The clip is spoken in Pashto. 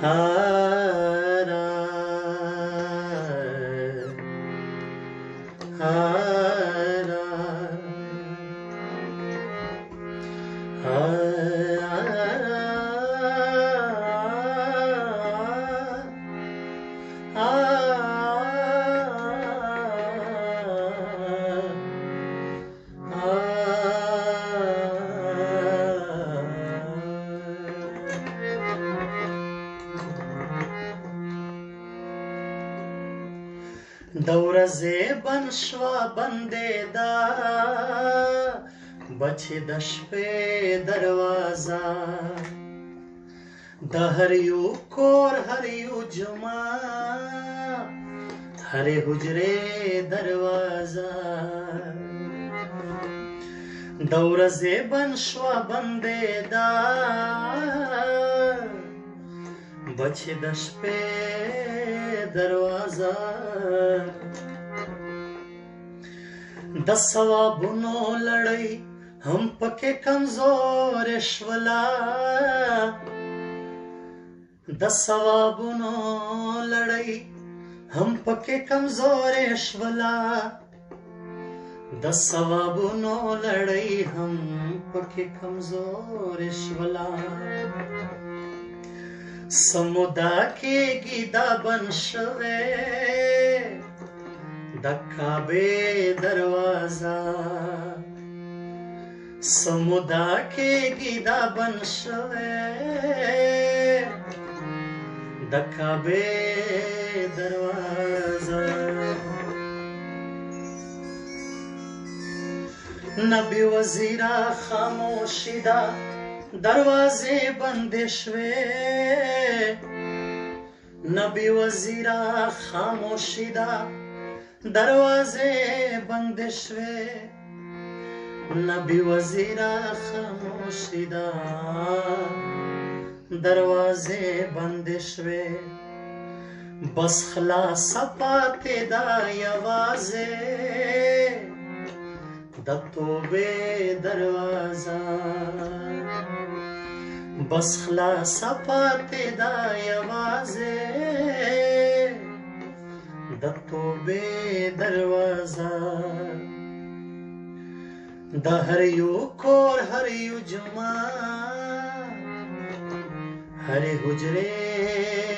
हारा हारा دورزه بن شوا بندیدا بچی د شپې دروازه د هر یو کور هر یو جمعه هر حجرې دروازه دورزه بن شوا بندیدا بچی د شپې دروازه د ثوابونو لړۍ هم پکې کمزور شولا د ثوابونو لړۍ هم پکې کمزور شولا د ثوابونو لړۍ هم پکې کمزور شولا سمودا کېږي دا بن شوی د کعبې دروازه سمودا کېږي دا بن شوی د کعبې دروازه نبی وزیره خاموشي ده دروازې بندې شوې نبی وزیره خاموشي ده دروازې بندې شوې نبی وزیره خاموشي ده دروازې بندې شوې بس خلاصه پاتې ده یوازې د توبې دروازه بس خلاصه پاتې ده یوازې د توبې دروازه د هر یو کور هر یو جمعه هر حجرې